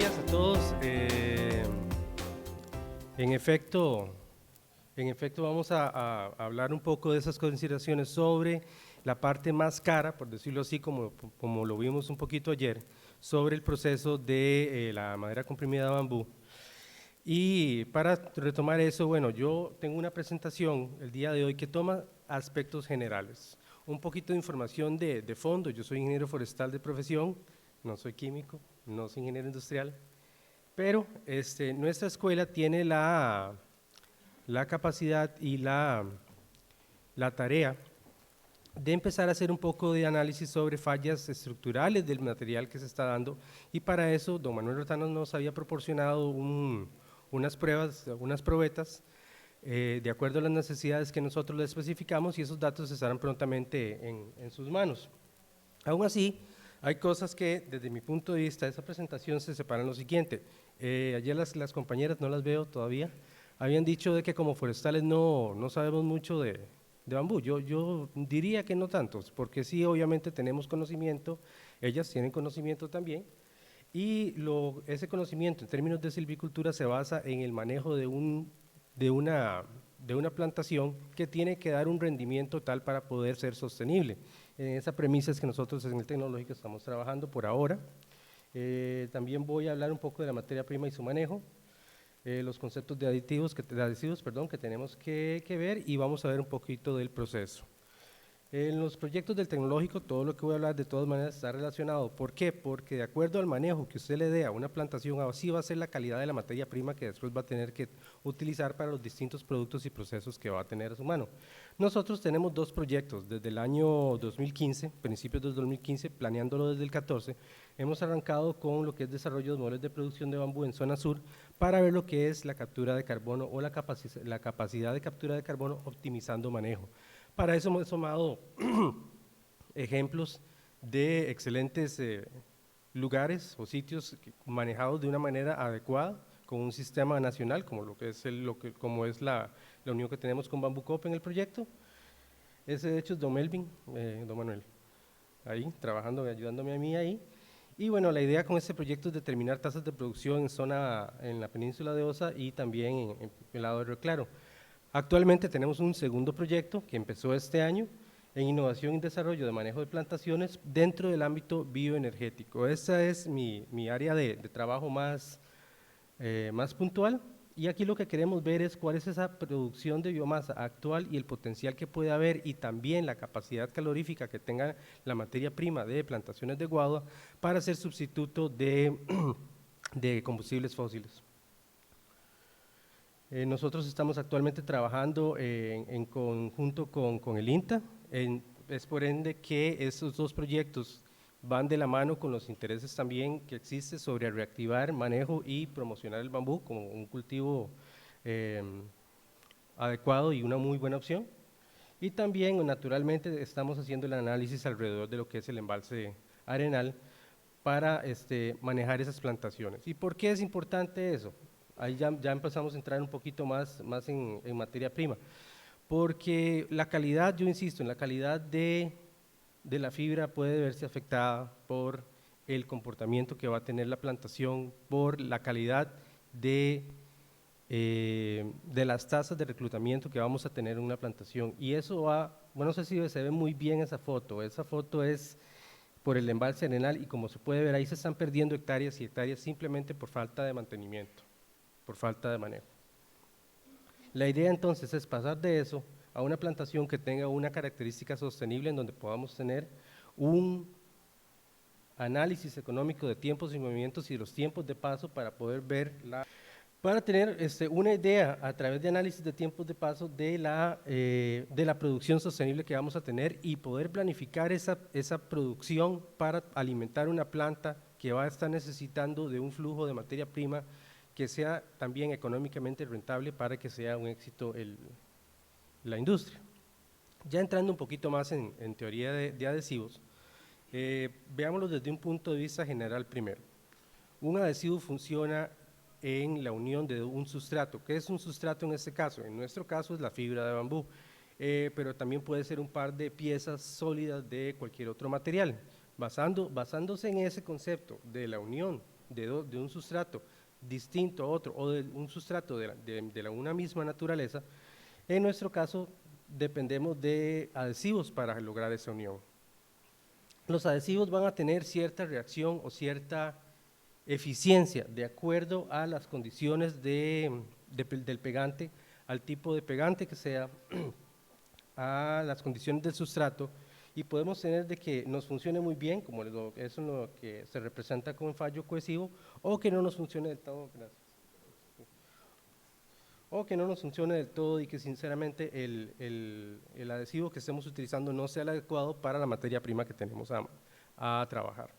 días a todos. En efecto, vamos a hablar un poco de esas consideraciones sobre la parte más cara, por decirlo así, como lo vimos un poquito ayer, sobre el proceso de la madera comprimida de bambú. Y para retomar eso, bueno, yo tengo una presentación el día de hoy que toma aspectos generales. Un poquito de información de fondo. Yo soy ingeniero forestal de profesión, no soy químico, no soy ingeniero industrial, pero nuestra escuela tiene la capacidad y la tarea de empezar a hacer un poco de análisis sobre fallas estructurales del material que se está dando, y para eso don Manuel Rotano nos había proporcionado unas pruebas, unas probetas, de acuerdo a las necesidades que nosotros le especificamos, y esos datos estarán prontamente en sus manos. Aún así, hay cosas que desde mi punto de vista de esa presentación se separan lo siguiente. Ayer las compañeras, no las veo todavía, habían dicho de que como forestales no sabemos mucho de bambú. Yo diría que no tantos, porque sí, obviamente tenemos conocimiento, ellas tienen conocimiento también, y ese conocimiento en términos de silvicultura se basa en el manejo de una plantación que tiene que dar un rendimiento tal para poder ser sostenible. En esa premisa es que nosotros en el tecnológico estamos trabajando por ahora. También voy a hablar un poco de la materia prima y su manejo, los conceptos de adhesivos que tenemos que ver, y vamos a ver un poquito del proceso. En los proyectos del tecnológico, todo lo que voy a hablar de todas maneras está relacionado. ¿Por qué? Porque de acuerdo al manejo que usted le dé a una plantación, así va a ser la calidad de la materia prima que después va a tener que utilizar para los distintos productos y procesos que va a tener a su mano. Nosotros tenemos dos proyectos desde el año 2015, principios del 2015, planeándolo desde el 14, hemos arrancado con lo que es desarrollo de modelos de producción de bambú en zona sur para ver lo que es la captura de carbono o la capacidad de captura de carbono optimizando manejo. Para eso hemos tomado ejemplos de excelentes lugares o sitios manejados de una manera adecuada, con un sistema nacional, como lo que es la unión que tenemos con Bambú Coop en el proyecto. Ese de hecho es don Melvin, don Manuel, ahí trabajando, ayudándome a mí ahí. Y bueno, la idea con este proyecto es determinar tasas de producción en la península de Osa y también en el lado de Río Claro. Actualmente tenemos un segundo proyecto que empezó este año en innovación y desarrollo de manejo de plantaciones dentro del ámbito bioenergético. Esa es mi área de trabajo más puntual, y aquí lo que queremos ver es cuál es esa producción de biomasa actual y el potencial que puede haber, y también la capacidad calorífica que tenga la materia prima de plantaciones de guadua para ser sustituto de combustibles fósiles. Nosotros estamos actualmente trabajando en conjunto con el INTA, es por ende que estos dos proyectos van de la mano con los intereses también que existe sobre reactivar, manejo y promocionar el bambú como un cultivo adecuado y una muy buena opción. Y también naturalmente estamos haciendo el análisis alrededor de lo que es el embalse arenal para manejar esas plantaciones. ¿Y por qué es importante eso? Ahí ya empezamos a entrar un poquito más en materia prima, porque la calidad, yo insisto, en la calidad de la fibra puede verse afectada por el comportamiento que va a tener la plantación, por la calidad de las tasas de reclutamiento que vamos a tener en una plantación, y eso va, bueno, no sé si se ve muy bien esa foto es por el embalse arenal, y como se puede ver ahí se están perdiendo hectáreas y hectáreas simplemente por falta de mantenimiento, por falta de manejo. La idea entonces es pasar de eso a una plantación que tenga una característica sostenible, en donde podamos tener un análisis económico de tiempos y movimientos y los tiempos de paso para poder ver para tener una idea a través de análisis de tiempos de paso de la producción sostenible que vamos a tener, y poder planificar esa producción para alimentar una planta que va a estar necesitando de un flujo de materia prima que sea también económicamente rentable para que sea un éxito la industria. Ya entrando un poquito más en teoría de adhesivos, veámoslo desde un punto de vista general primero. Un adhesivo funciona en la unión de un sustrato. ¿Qué es un sustrato en este caso? En nuestro caso es la fibra de bambú, pero también puede ser un par de piezas sólidas de cualquier otro material. Basándose en ese concepto de la unión de un sustrato distinto a otro o de un sustrato de una misma naturaleza, en nuestro caso dependemos de adhesivos para lograr esa unión. Los adhesivos van a tener cierta reacción o cierta eficiencia de acuerdo a las condiciones del pegante, al tipo de pegante que sea, a las condiciones del sustrato, y podemos tener de que nos funcione muy bien, como eso es lo que se representa como fallo cohesivo, o que no nos funcione del todo, gracias. O que no nos funcione del todo y que sinceramente el adhesivo que estemos utilizando no sea el adecuado para la materia prima que tenemos a trabajar.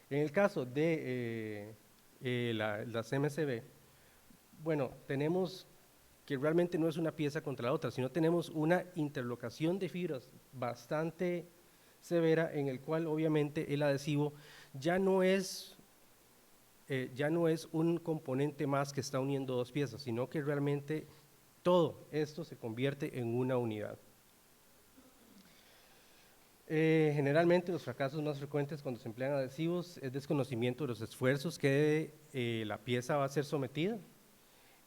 En el caso de las MCB, bueno, tenemos que realmente no es una pieza contra la otra, sino tenemos una interlocación de fibras bastante severa en el cual obviamente el adhesivo ya no es un componente más que está uniendo dos piezas, sino que realmente todo esto se convierte en una unidad. Generalmente los fracasos más frecuentes cuando se emplean adhesivos es desconocimiento de los esfuerzos que la pieza va a ser sometida.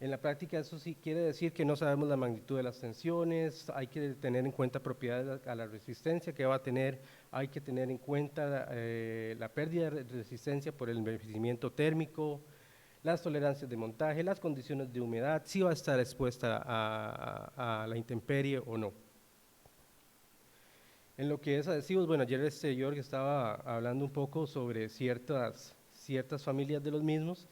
En la práctica eso sí quiere decir que no sabemos la magnitud de las tensiones, hay que tener en cuenta propiedades a la resistencia que va a tener, hay que tener en cuenta la pérdida de resistencia por el envejecimiento térmico, las tolerancias de montaje, las condiciones de humedad, si va a estar expuesta a la intemperie o no. En lo que es adhesivos, bueno, ayer Jorge estaba hablando un poco sobre ciertas familias de los mismos.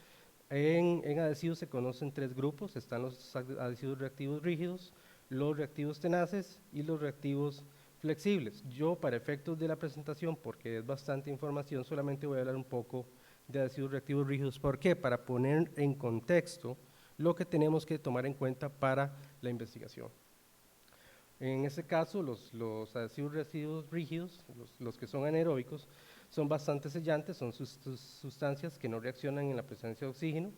En adhesivos se conocen tres grupos, están los adhesivos reactivos rígidos, los reactivos tenaces y los reactivos flexibles. Yo, para efectos de la presentación, porque es bastante información, solamente voy a hablar un poco de adhesivos reactivos rígidos. ¿Por qué? Para poner en contexto lo que tenemos que tomar en cuenta para la investigación. En este caso, los adhesivos reactivos rígidos, los que son anaeróbicos, son bastante sellantes, son sustancias que no reaccionan en la presencia de oxígeno,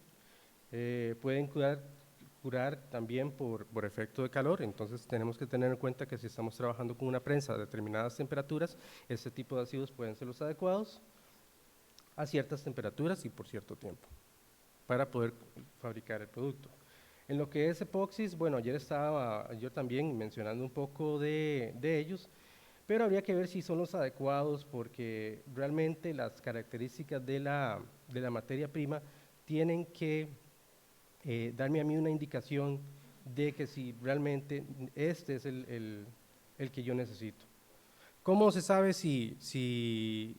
pueden curar también por efecto de calor, entonces tenemos que tener en cuenta que si estamos trabajando con una prensa a determinadas temperaturas, este tipo de ácidos pueden ser los adecuados a ciertas temperaturas y por cierto tiempo, para poder fabricar el producto. En lo que es epoxis, bueno, ayer estaba yo también mencionando un poco de ellos, pero habría que ver si son los adecuados porque realmente las características de la materia prima tienen que darme a mí una indicación de que si realmente este es el que yo necesito. ¿Cómo se sabe si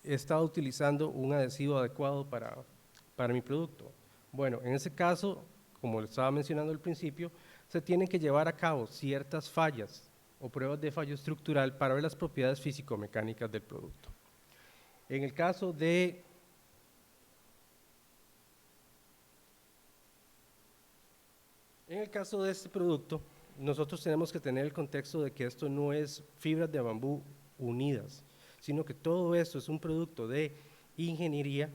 he estado utilizando un adhesivo adecuado para mi producto? Bueno, en ese caso, como lo estaba mencionando al principio, se tienen que llevar a cabo ciertas fallas o pruebas de fallo estructural para ver las propiedades físico-mecánicas del producto. En el caso de este producto, nosotros tenemos que tener el contexto de que esto no es fibras de bambú unidas, sino que todo esto es un producto de ingeniería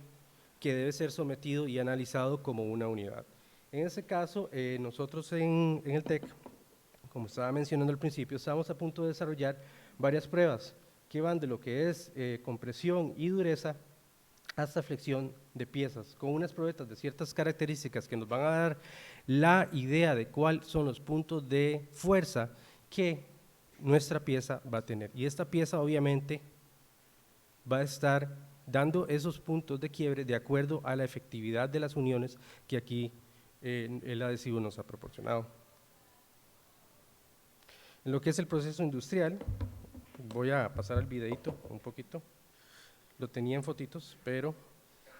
que debe ser sometido y analizado como una unidad. En ese caso, nosotros en el TEC, como estaba mencionando al principio, estamos a punto de desarrollar varias pruebas que van de lo que es compresión y dureza hasta flexión de piezas, con unas probetas de ciertas características que nos van a dar la idea de cuáles son los puntos de fuerza que nuestra pieza va a tener. Y esta pieza obviamente va a estar dando esos puntos de quiebre de acuerdo a la efectividad de las uniones que aquí el adhesivo nos ha proporcionado. En lo que es el proceso industrial, voy a pasar al videito un poquito, lo tenía en fotitos, pero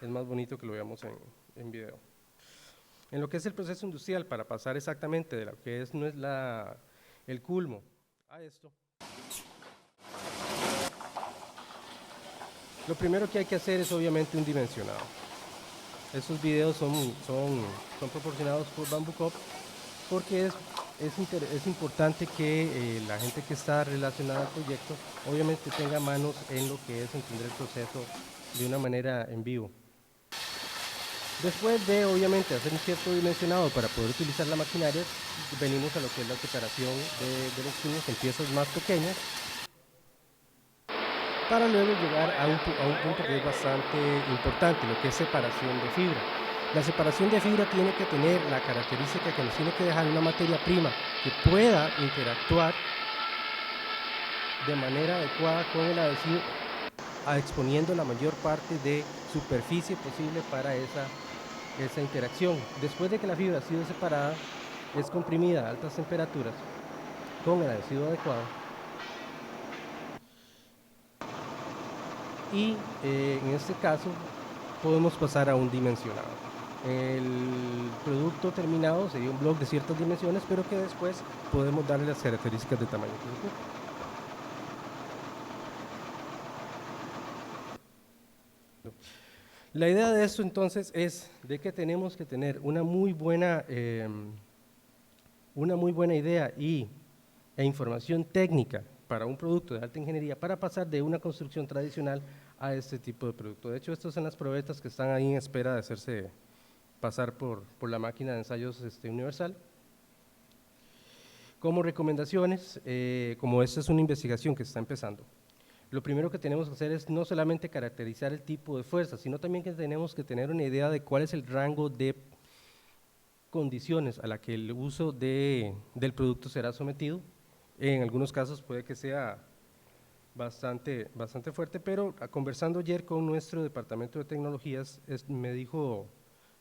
es más bonito que lo veamos en video. En lo que es el proceso industrial, para pasar exactamente de lo que no es el culmo a esto, lo primero que hay que hacer es obviamente un dimensionado. Estos videos son proporcionados por Bamboo Cup porque es importante que la gente que está relacionada al proyecto obviamente tenga manos en lo que es entender el proceso de una manera en vivo. Después de obviamente hacer un cierto dimensionado para poder utilizar la maquinaria, venimos a lo que es la separación de los tubos en piezas más pequeñas. para luego llegar a un punto que es bastante importante, lo que es separación de fibra. La separación de fibra tiene que tener la característica que nos tiene que dejar una materia prima que pueda interactuar de manera adecuada con el adhesivo, exponiendo la mayor parte de superficie posible para esa interacción. Después de que la fibra ha sido separada, es comprimida a altas temperaturas con el adhesivo adecuado y en este caso podemos pasar a un dimensionado. El producto terminado sería un bloc de ciertas dimensiones, pero que después podemos darle las características de tamaño que se ocupe. La idea de esto entonces es de que tenemos que tener una muy buena idea e información técnica para un producto de alta ingeniería para pasar de una construcción tradicional a este tipo de producto. De hecho, estas son las probetas que están ahí en espera de hacerse pasar por la máquina de ensayos universal. Como recomendaciones, como esta es una investigación que está empezando, lo primero que tenemos que hacer es no solamente caracterizar el tipo de fuerza, sino también que tenemos que tener una idea de cuál es el rango de condiciones a la que el uso del producto será sometido. En algunos casos puede que sea bastante fuerte, pero conversando ayer con nuestro departamento de tecnologías, me dijo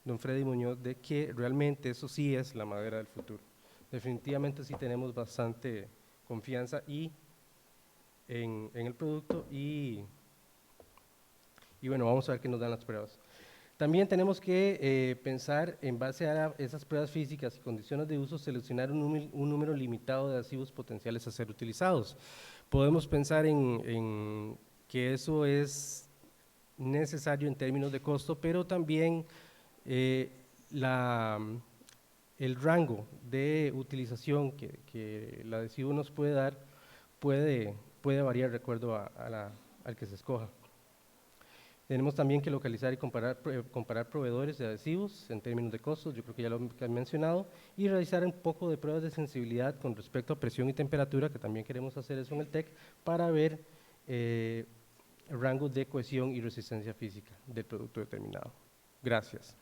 don Freddy Muñoz de que realmente eso sí es la madera del futuro. Definitivamente sí tenemos bastante confianza en el producto y bueno, vamos a ver qué nos dan las pruebas. También tenemos que pensar en base a esas pruebas físicas y condiciones de uso, seleccionar un número limitado de adhesivos potenciales a ser utilizados. Podemos pensar en que eso es necesario en términos de costo, pero también el rango de utilización que el adhesivo nos puede dar puede variar de acuerdo al que se escoja. Tenemos también que localizar y comparar proveedores de adhesivos en términos de costos, yo creo que ya lo han mencionado, y realizar un poco de pruebas de sensibilidad con respecto a presión y temperatura, que también queremos hacer eso en el TEC, para ver rangos de cohesión y resistencia física del producto determinado. Gracias.